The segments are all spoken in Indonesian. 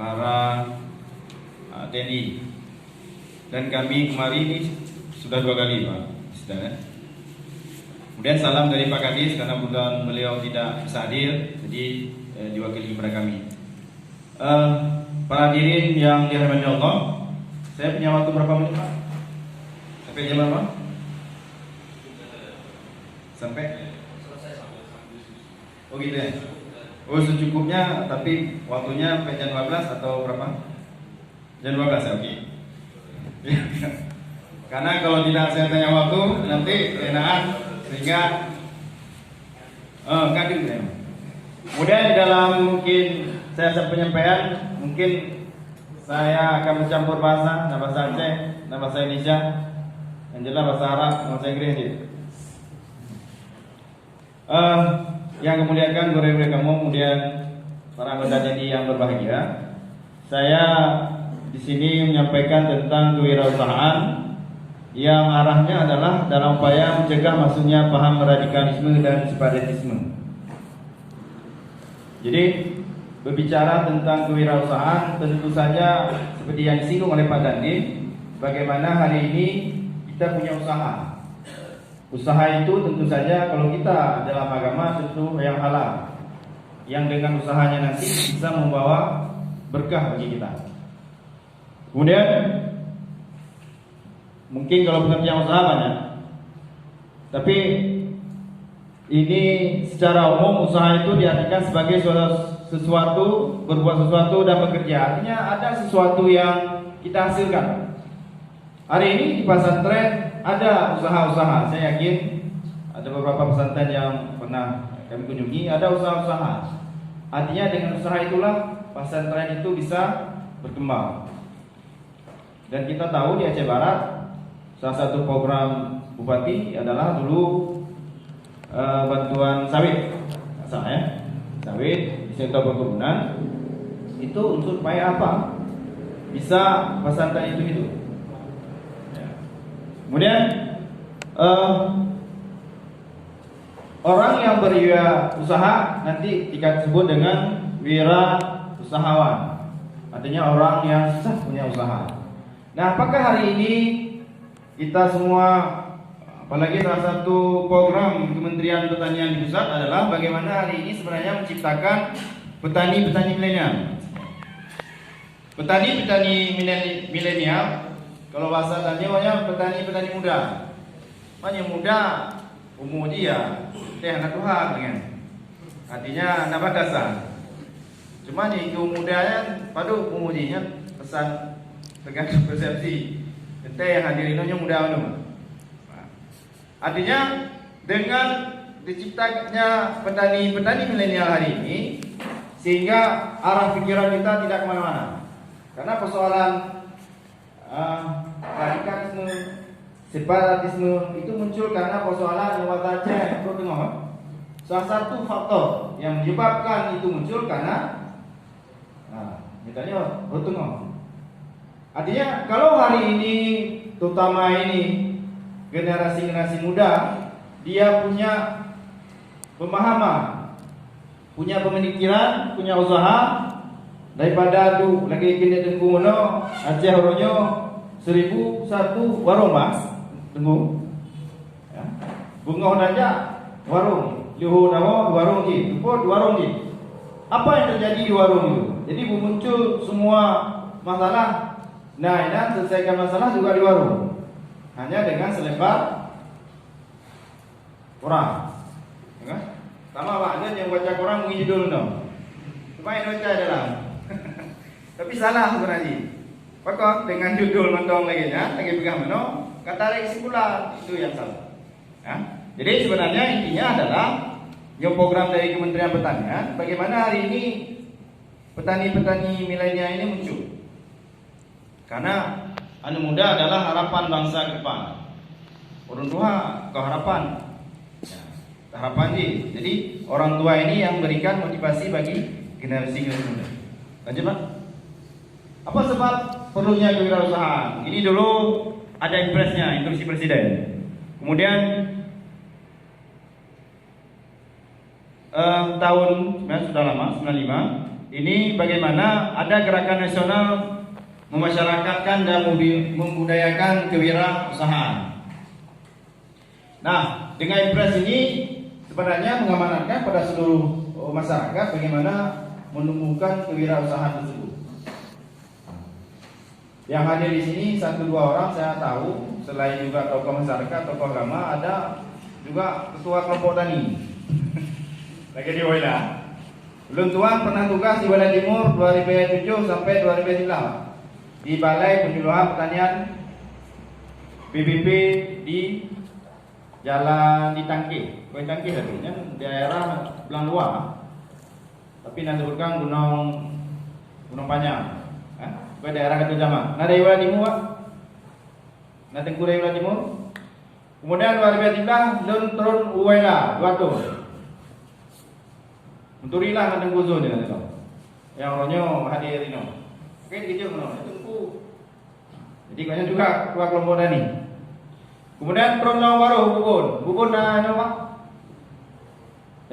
para TNI. Dan kami kemarin ini sudah 2 kali Pak Presiden. Kemudian salam dari Pak Kadis karena kebetulan beliau tidak bisa hadir, jadi diwakili kepada kami. Para hadirin yang dirahmati Allah, saya punya waktu berapa menit Pak? Sampai jam berapa? Sampai? Oh gitu ya? Oh secukupnya, tapi waktunya sampai jam 12 atau berapa? Jam 12 ya, oke. Karena kalau tidak saya tanya waktu, nanti keenaan sehingga kadang ya. Kemudian di dalam mungkin saya penyampaian, mungkin saya akan mencampur bahasa Aceh, bahasa Indonesia, yang jelas bahasa Arab, bahasa Inggris gitu. Yang kemuliakan guru-guru kamu, kemudian para anggota TNI yang berbahagia, saya di sini menyampaikan tentang kewirausahaan yang arahnya adalah dalam upaya mencegah masuknya paham radikalisme dan separatisme. Jadi berbicara tentang kewirausahaan, tentu saja seperti yang disinggung oleh Pak Dandi, bagaimana hari ini kita punya usaha. Usaha itu tentu saja kalau kita dalam agama tentu yang halal, yang dengan usahanya nanti bisa membawa berkah bagi kita. Kemudian mungkin kalau pekerjaan usaha banyak, tapi ini secara umum usaha itu diartikan sebagai sesuatu, berbuat sesuatu dan bekerja. Artinya ada sesuatu yang kita hasilkan. Hari ini di pesantren ada usaha-usaha. Saya yakin ada beberapa pesantren yang pernah kami kunjungi, ada usaha-usaha. Artinya dengan usaha itulah pesantren itu bisa berkembang. Dan kita tahu di Aceh Barat salah satu program bupati adalah dulu bantuan sawit, sawit di sektor perkebunan. Itu untuk supaya apa? Bisa pesantren itu hidup. Kemudian orang yang berwirausaha nanti disebut dengan wira usahawan. Artinya orang yang sah punya usaha. Nah, apakah hari ini kita semua, apalagi salah satu program Kementerian Pertanian di pusat adalah bagaimana hari ini sebenarnya menciptakan petani-petani milenial. Petani-petani milenial, kalau bahasa tadinya petani-petani muda. Banyak muda, umur dia anak Tuhan kan. Artinya anak batasan. Cuma itu mudanya pada umur dia pesan tergantung persepsi. Kita yang hadir ini muda mana? Artinya dengan diciptakannya petani-petani milenial hari ini, sehingga arah pikiran kita tidak kemana-mana. Karena persoalan radikalisme, separatisme itu muncul karena persoalan Jawa Aceh Pro Tengah. Salah satu faktor yang menyebabkan itu muncul karena misalnya Pro Tengah. Artinya kalau hari ini, terutama ini generasi muda, dia punya pemahaman, punya pemikiran, punya usaha, daripada tu lagi kini tunggu mono Aceh Horonyo 1001 warung mas tunggu ya. Bunga aja warung lihu dawo warung di tempat warung di. Apa yang terjadi di warung itu? Jadi muncul semua masalah. Nah, ini selesaikan masalah juga di warung, hanya dengan selembar Quran. Ya, sama Pak, ada yang baca Quran mungkin judul dong. Supaya baca dalam. Tapi salah sebenarnya. Pokok dengan judul mentong lagi ya, lagi pegang meno, kata kesimpulan itu yang salah. Ya. Jadi sebenarnya intinya adalah yang program dari Kementerian Pertanian, bagaimana hari ini petani-petani milenial ini muncul. Karena anak muda adalah harapan bangsa ke depan. Orang tua keharapan. Ya, harapan sih. Jadi orang tua ini yang memberikan motivasi bagi generasi muda. Lanjut Pak. Apa sebab perlunya kewirausahaan? Ini dulu ada impresnya, instruksi Presiden. Kemudian tahun sebenarnya sudah lama, 95 ini bagaimana ada gerakan nasional memasyarakatkan dan membudayakan kewirausahaan. Nah, dengan impres ini sebenarnya mengamanatkan pada seluruh masyarakat bagaimana menumbuhkan kewirausahaan tersebut. Yang hadir di sini 1-2 orang saya tahu, selain juga tokoh masyarakat, tokoh agama, ada juga ketua kelompok tani. Lagi di Waila. Belum Tuan pernah tugas di Waila Timur 2007 sampai 2009 di Balai Penyuluhan Pertanian PBB di Jalan di Tangke, Kue Tangke artinya daerah Belang Luar. Tapi nanti sebutkan Gunung Panjang. Kue daerah Ketua Jamak. Nah dari Waila Timur, nah tengku dari Waila Timur. Kemudian 2013 dan turun Waila 200. Unturilah nanti guzo ni nanti tu. Yang orangnya hadir ini. Oke, gitu mana? Tunggu. Jadi banyak juga ketua kelompok tani. Kemudian Pronau Baru Bubun dah nyoba.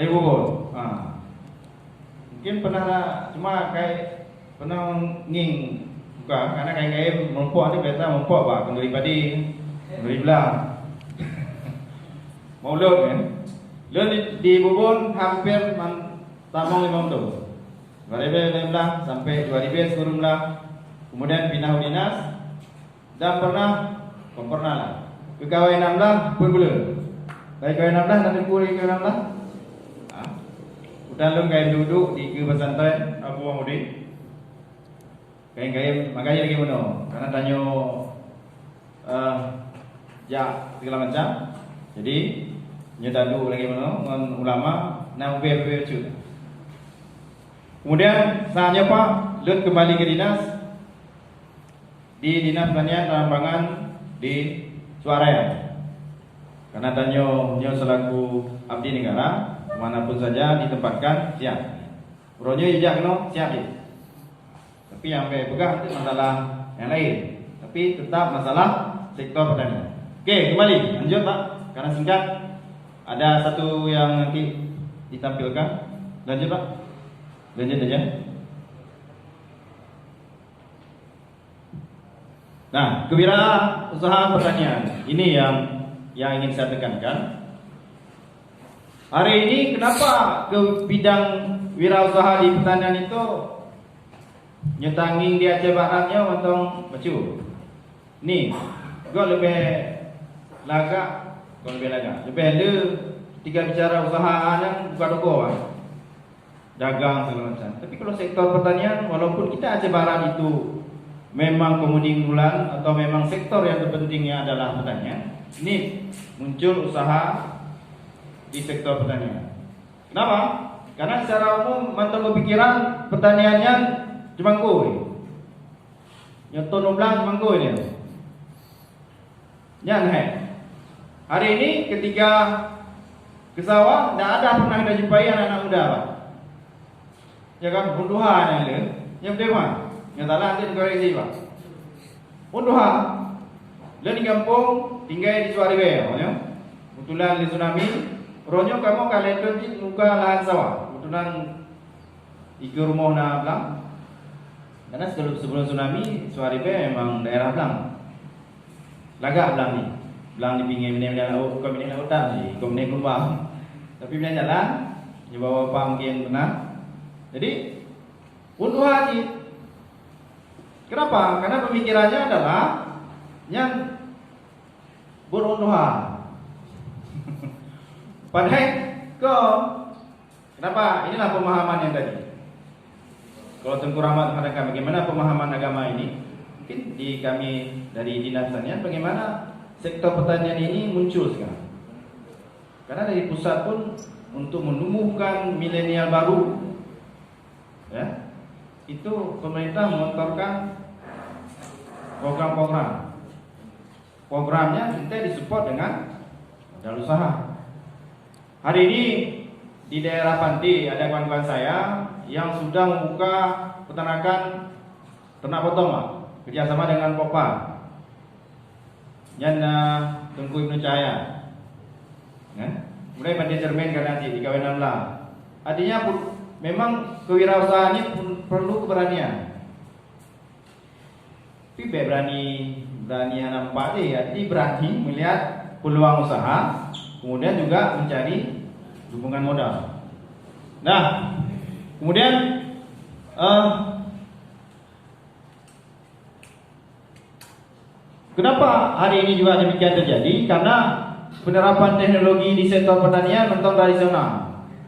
Bubun. Mungkin pernah lah, cuma kayak pernah nging buka karena kayak mempok ni biasa mempok bah kenduri padi, kenduri belah. Maulud kan. Lalu di Bubun hampir Tamong 5 tahun 2015 sampai 2010 lah. Kemudian pindah dinas dan pernah lah pegawai 16 pun boleh. Baik pegawai 16 nanti pulih ke 16. Udah lu kayak duduk di ke pesantren Abu Mahmudi. Kayak makanya lagi mana? Karena tanya ya segala macam. Jadi nyata dulu lagi mana dengan ulama nak berpecut. Kemudian saatnya Pak Lut kembali ke dinas di Dinas Pertanian dan Pangan di Suaraya. Karena tanyo selaku abdi negara manapun saja ditempatkan siap. Uronyo ijak no siap ya. Tapi yang pegang itu masalah yang lain. Tapi tetap masalah sektor pertanian. Oke, kembali lanjut Pak. Karena singkat ada satu yang nanti ditampilkan. Lanjut Pak. Lanjut aja. Nah, kewirausahaan pertanian ini yang ingin saya tekankan. Hari ini kenapa ke bidang wirausaha di pertanian itu nyetanging di Aceh Baratnya untuk macu. Nih, gua lebih lebih lu tiga bicara usaha yang buka toko dagang segala macam. Tapi kalau sektor pertanian, walaupun kita Aceh Barat itu memang komoditi unggulan atau memang sektor yang terpentingnya adalah pertanian, ini muncul usaha di sektor pertanian. Kenapa? Karena secara umum mantan kepikiran pertaniannya cuma koi. Nyoto 16 cuma koi ni. Jangan hari ini ketika ke sawah, tidak ada pernah kita jumpai anak-anak muda Pak. Ya kan, unduhan yang lain, yang berdua, yang tak lanjut koreksi Pak. Unduhan, dan di kampung tinggal di Suariwe, kebetulan di tsunami, ronyo kamu kalian tu di muka lahan sawah, kebetulan ikut rumah na belang. Karena sebelum tsunami, Suariwe memang daerah belang, lagak belang ni, belang di pinggir minyak laut, bukan minyak lautan ni, bukan minyak kumbang, tapi minyak jalan, di bawah apa mungkin pernah. Jadi untuk haji. Kenapa? Karena pemikirannya adalah yang berunduhan. Padahal kenapa? Inilah pemahaman yang tadi. Kalau Tengku Rahmat mengatakan bagaimana pemahaman agama ini, mungkin di kami dari Dinas Pertanian bagaimana sektor pertanian ini muncul sekarang. Karena dari pusat pun untuk menumbuhkan milenial baru, ya, itu pemerintah mengontorkan program-program. Programnya kita disupport dengan modal usaha. Hari ini di daerah Panti ada kawan-kawan saya yang sudah membuka peternakan ternak potong, Pak, kerjasama dengan Popa, yang Tengku Ibnu Cahaya. Mulai Panti Cermin kan nanti di KW 16. Artinya memang kewirausahaan ini perlu keberanian. Tapi berani nampak ya, jadi berani melihat peluang usaha, kemudian juga mencari dukungan modal. Nah, kemudian kenapa hari ini juga demikian terjadi? Karena penerapan teknologi di sektor pertanian non tradisional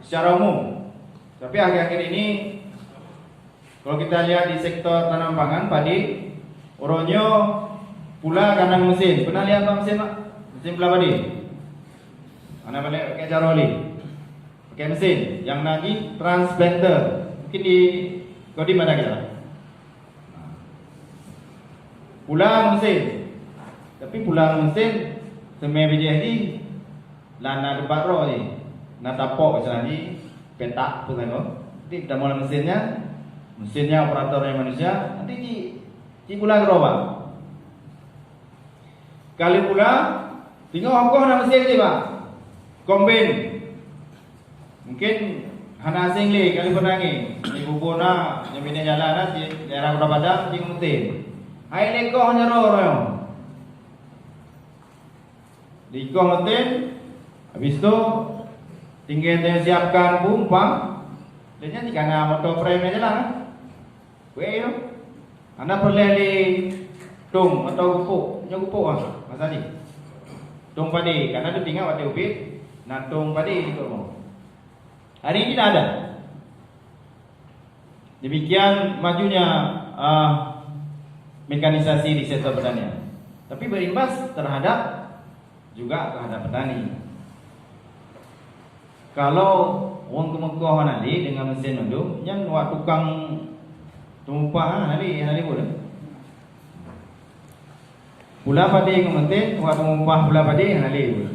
secara umum. Tapi akhir-akhir ini kalau kita lihat di sektor tanam pangan, padi, oronyo pula kandang mesin. Pernah lihat apa mesin, Pak? Mesin pula padi. Mana balik pakai cara oli. Pakai mesin. Yang lagi transplanter. Mungkin di kau di mana kita? Pulang mesin. Tapi pulang mesin semai biji di lana depan roh ni. Nak tapok macam ni petak tu kan. Jadi kita mula mesinnya operatornya manusia. Nanti di pulang roh, Pak. Kali pula tinggal hongkoh nak mesin ni, Pak. Kombin. Mungkin hana asing li kali penangi. Di bubona yang bina jalan lah di daerah Kota Padang di mesin. Hai lekoh nyaro. Di mesin. Habis tu tinggal dia siapkan pumpang. Dia ni kena motor frame aja lah. Wei yo. Anda perlu di tung atau gupuk ah. Masa ni. Tung padi, karena tu tinggal waktu ubit, nak tung padi di rumah. Hari ini tidak ada. Demikian majunya mekanisasi di sektor pertanian. Tapi berimbas terhadap petani. Kalau orang kemukuh nanti dengan mesin mendung, yang buat tukang tumpah nanti boleh. Pula padi kementin, buat tumpah pula padi nanti boleh.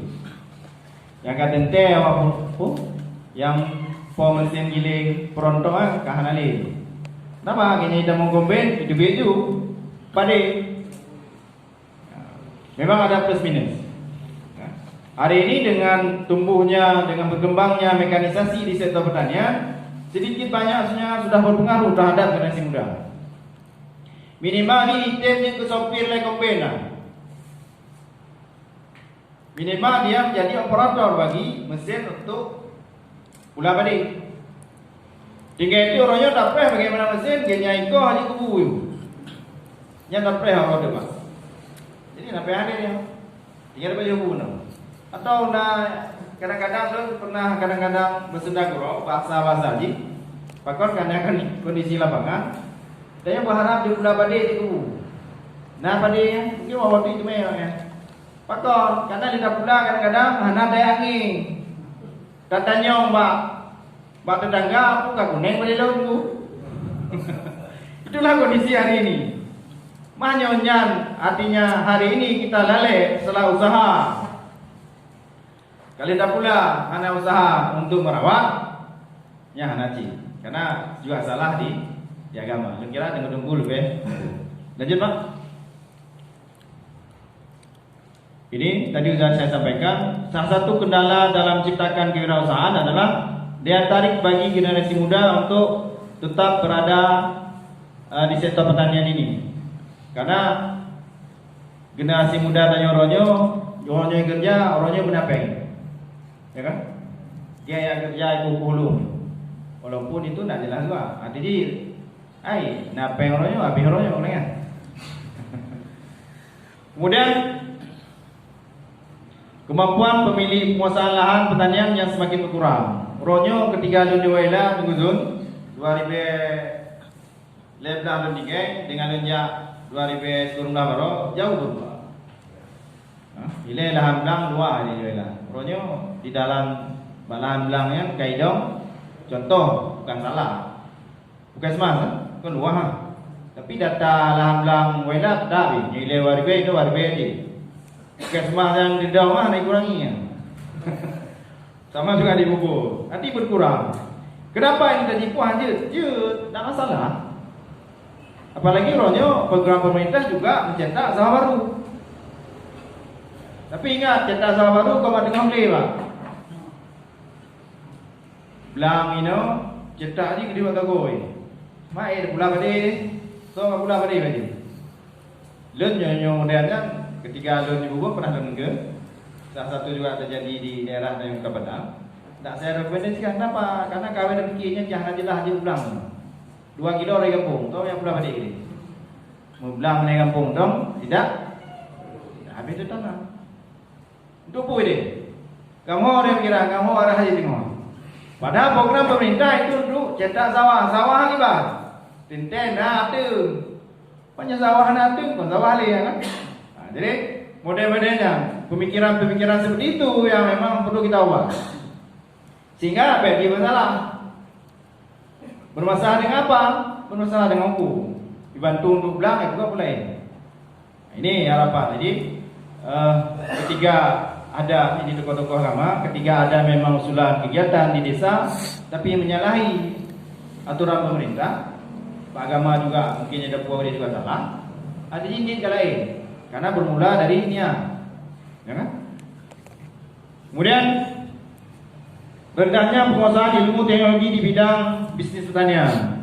Yang kata ente awak yang mesin giling perontok kah nanti. Kenapa? Kini kita mengkombin itu biju padi. Memang ada plus minus. Hari ini dengan tumbuhnya, dengan berkembangnya mekanisasi di sektor pertanian, sedikit banyaknya sudah berpengaruh terhadap generasi muda. Minimal ni itemnya ke sopir le kombina. Minimal dia menjadi operator bagi mesin untuk pula padi. Jika itu orangnya tak payah bagaimana mesin, dia nyaiko hanya kubu. Yang tak payah orang depan. Jadi nak payah dia. Tinggal baju kubu. Atau kadang-kadang tu pernah bersedang gurau bahasa ji. Pakon kadang-kadang kondisi lapangan. Dia berharap di pula padi itu. Nah padi mungkin waktu itu ya. Pakon karena di pula kadang-kadang hana daya angin. Katanya mbak tetangga aku kak kuning pada lautku. Itulah kondisi hari ini. Manyonyan artinya hari ini kita lalai setelah usaha. Kali tak pula hana usaha untuk merawat, ya hana ci. Karena juga salah di agama. Kira dengan tunggu lebih. Lanjut Pak. Ini tadi sudah saya sampaikan. Salah satu kendala dalam menciptakan kewirausahaan adalah daya tarik bagi generasi muda untuk tetap berada di sektor pertanian ini. Karena generasi muda tanya orangnya yang kerja, orangnya menapeng. Ya kan? Dia yang kerja ibu hulu. Walaupun itu tidak jelas juga. Jadi, napeng orangnya, habis orangnya kan? Kemudian kemampuan pemilik penguasaan lahan pertanian yang semakin berkurang. Orangnya ketika lu diwailah menguzun 2011 dengan lenjak 2010 baru jauh berubah. Bila lahan belang luar dia jualan. Orangnya di dalam lahan belangnya kaidong contoh bukan salah. Bukan semasa kan luar. Tapi data lahan belang wala tak ni nilai warbe itu warbe je. Bukan semasa yang di dalam naik kuranginya. Sama juga di bubur. Nanti berkurang. Kenapa ini tertipu aja? Tak masalah. Apalagi orangnya program pemerintah juga mencetak sawah baru. Tapi ingat, cetak sawah baru kau tengah beli Pak. Belang cetak je gede waktu goi. Mai pula bade, so pula bade bade. Lun nyonya modelnya ketika lun ibu gua pernah lun ke. Salah satu juga terjadi di daerah yang Padang. Tak saya rekomendasikan kenapa? Karena kawin dan pikirnya jangan jelas aja ulang. 2 kilo dari kampung, tahu yang pula bade gede. Mau belah dari kampung dong, tidak. Habis itu tanam. Untuk apa ini? Kamu orang kira kamu arah haji tengok. Padahal program pemerintah itu dulu cetak sawah akibat. Tinten ada. Banyak sawah ada, bukan sawah leh kan? Jadi model-modelnya pemikiran-pemikiran seperti itu yang memang perlu kita ubah. Sehingga apa yang masalah? Bermasalah dengan apa? Bermasalah dengan hukum. Dibantu untuk belang itu boleh. Ini harapan. Jadi ketiga ada ini tokoh-tokoh agama, ketika ada memang usulan kegiatan di desa tapi menyalahi aturan pemerintah, Pak Agama juga mungkin ada puas dia juga salah, ada izin ke lain karena bermula dari niat, ya kan? Kemudian rendahnya penguasaan ilmu teknologi di bidang bisnis pertanian.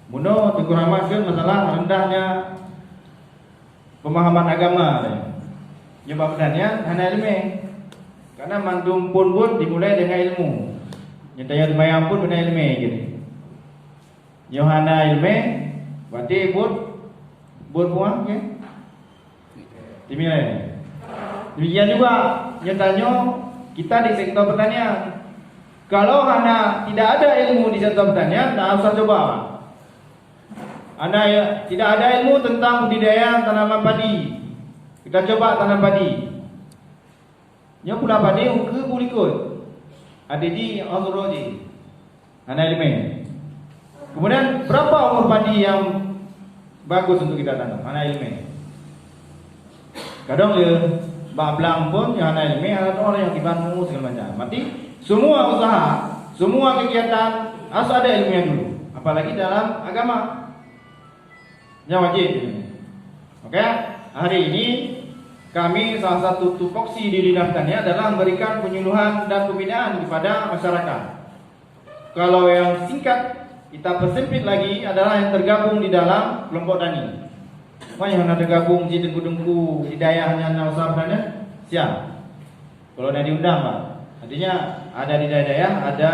Muno Teguh Rahmat masalah rendahnya pemahaman agama. Nyebab pertanian hanya ilmu. Karena mandum pun dimulai dengan ilmu. Nyatanya lumayan pun dengan ilmu gitu. Yohana ilmu, berarti buat buang ya. Dimulai. Demikian juga nyatanya kita di sektor pertanian. Kalau hanya tidak ada ilmu di sektor pertanian, tak usah coba. Tidak ada ilmu tentang budidaya tanaman padi. Kita coba tanam padi. Nya pula padi ke bulikut. Ada di Azroji. Ana ilmu. Kemudian berapa umur padi yang bagus untuk kita tanam? Ana ilmu. Kadang dia bablang pun yang ana ilmu ada orang yang dibantu segala macam. Mati semua usaha, semua kegiatan harus ada ilmunya dulu. Apalagi dalam agama. Yang wajib. Oke, hari ini kami salah satu tupoksi di Dinas Pertanian adalah memberikan penyuluhan dan pembinaan kepada masyarakat. Kalau yang singkat kita persempit lagi adalah yang tergabung di dalam kelompok tani. Yang tergabung di dengku-dengku di daerahnya usaha pertanian siap. Kalau ada diundang Pak, artinya ada di daerah ada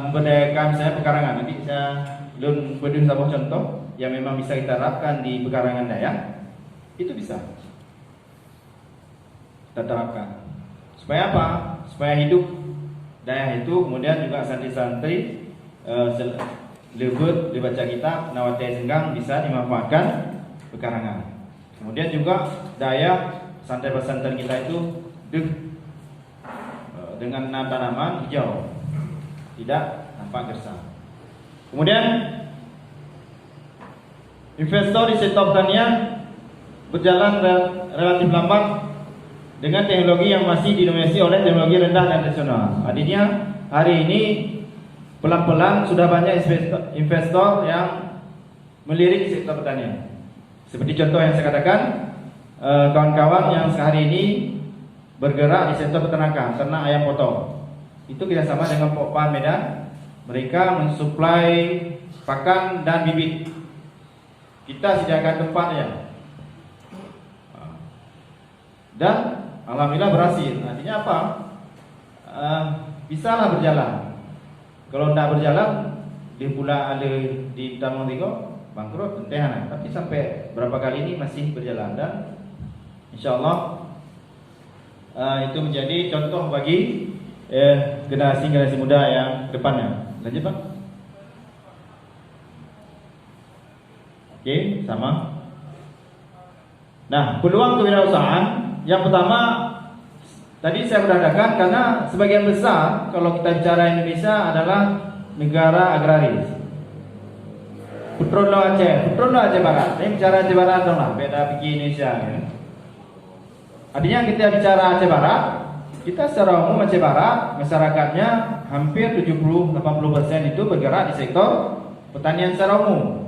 memberdayakan saya pekarangan. Nanti saya belum beri sebuah contoh yang memang bisa kita terapkan di pekarangan daerah, itu bisa kita terapkan. Supaya apa? Supaya hidup daerah itu, kemudian juga santri-santri lebut dibaca kitab Nawatai Senggang bisa dimanfaatkan pekarangan. Kemudian juga daya santai pesantren kita itu dengan tanaman hijau, tidak nampak gersang. Kemudian investor di sektor pertanian berjalan relatif lambat dengan teknologi yang masih didominasi oleh teknologi rendah dan tradisional. Artinya hari ini pelan-pelan sudah banyak investor yang melirik sektor pertanian. Seperti contoh yang saya katakan, kawan-kawan yang sehari ini bergerak di sektor peternakan, ternak ayam potong. Itu kerjasama dengan Pokpan Medan. Mereka mensuplai pakan dan bibit. Kita sediakan tempatnya. Dan alhamdulillah berhasil. Artinya apa? Bisalah berjalan. Kalau tidak berjalan, di pula ada di Taman Tigo bangkrut entehana. Tapi sampai berapa kali ini masih berjalan dan insyaallah itu menjadi contoh bagi generasi muda yang depannya. Lanjut Pak. Oke, sama. Nah, peluang kewirausahaan yang pertama tadi saya katakan karena sebagian besar kalau kita bicara Indonesia adalah negara agraris. Putrono Aceh Barat. Ini bicara Aceh Barat dong lah, beda pikir Indonesia ya. Artinya kita bicara Aceh Barat, kita secara umum Aceh Barat masyarakatnya hampir 70-80% itu bergerak di sektor pertanian secara umum.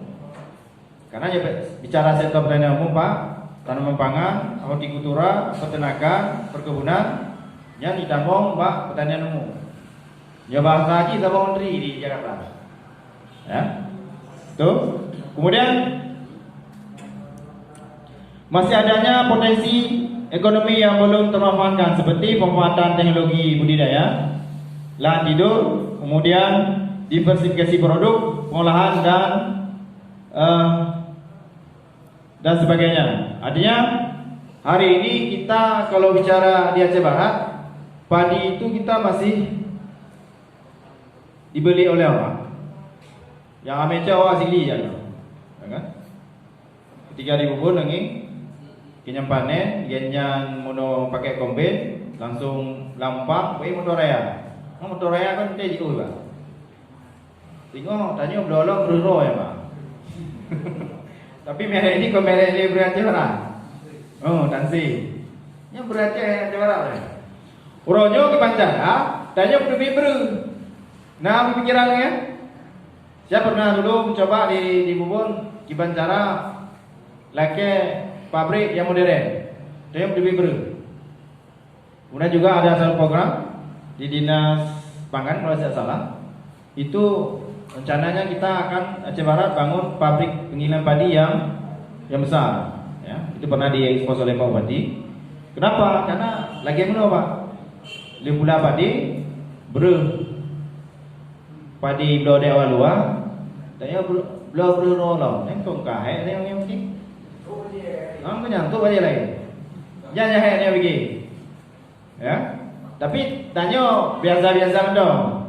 Karena ya bicara sektor pertanian umum Pak, tanaman pangan, hortikultura, peternakan, perkebunan, yang ditambung Pak pertanian umum. Ya bahasa lagi sama menteri di Jakarta. Ya. Tuh. Kemudian masih adanya potensi ekonomi yang belum termanfaatkan seperti pemanfaatan teknologi budidaya, lahan tidur, kemudian diversifikasi produk, pengolahan dan sebagainya. Artinya hari ini kita kalau bicara di Aceh Barat, padi itu kita masih dibeli oleh orang yang ameca orang asli ya kan? Ketika dibubur lagi kenyang panen, genyan mono pakai kombin, langsung lampak, wei motor raya. Motor raya kan dia jiu lah. Tengok, tanya belolong beruro ya pak. Tapi merek ini kok merek dia beraceh Barat. Oh, tansi. Yang beraceh Aceh Barat ya. Uronyo ke Bancara, tanya beru. Nah, pikiran ya. Saya pernah dulu mencoba di Bubun, di Bancara, laki pabrik yang modern. Tanya beru. Kemudian juga ada satu program di Dinas Pangan kalau tidak salah. Itu rencananya kita akan Aceh Barat bangun pabrik penggilingan padi yang besar. Ya, itu pernah diekspos oleh Pak Bupati. Kenapa? Karena lagi mana Pak? Limpula padi, padi blo de awal luar, tanya blo rolong, nengkong kahai yang mungkin. Orang menyantuk aja lagi. Jangan hanya begini. Ya. Tapi tanya biasa-biasa dong.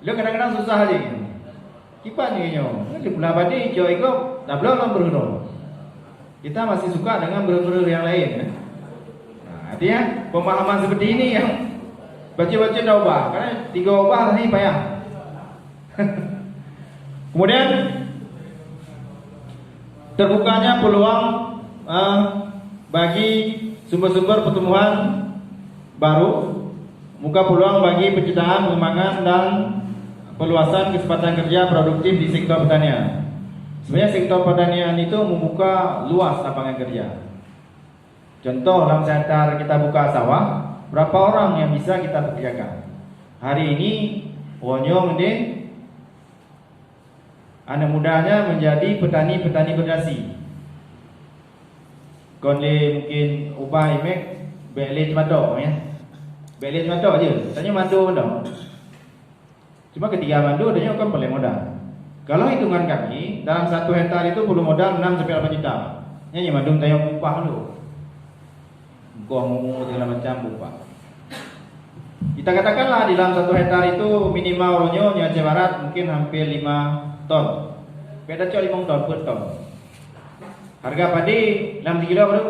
Lu kadang-kadang susah aja. Kipan nyo. Limpula padi jo iko, dah blo beruro. Kita masih suka dengan berur-berur yang lain ya. Nah, artinya pemahaman seperti ini yang baca-baca dah ubah, karena 3 ubah tadi payah. Kemudian terbukanya peluang bagi sumber-sumber pertumbuhan baru, muka peluang bagi penciptaan, pengembangan dan perluasan kesempatan kerja produktif di sektor pertanian. Sebenarnya sektor pertanian itu membuka luas lapangan kerja. Contoh dalam sekitar kita buka sawah, berapa orang yang bisa kita pekerjakan? Hari ini Wonyo mending anak mudanya menjadi petani-petani berdasi. Konle mungkin ubah imek beli tomato ya. Beli tomato aja. Tanya mandu dong. Cuma ketika mandu adanya kan paling modal. Kalau hitungan kami dalam 1 hektar itu perlu modal 6 sampai 8 juta. Nyanyi mandu tanya upah lu. Gua mau segala macam upah. Kita katakanlah di dalam 1 hektar itu minimal ronyo di Aceh Barat mungkin hampir 5 ton. Beda cok 5 ton per ton. Harga padi 6 kilo baru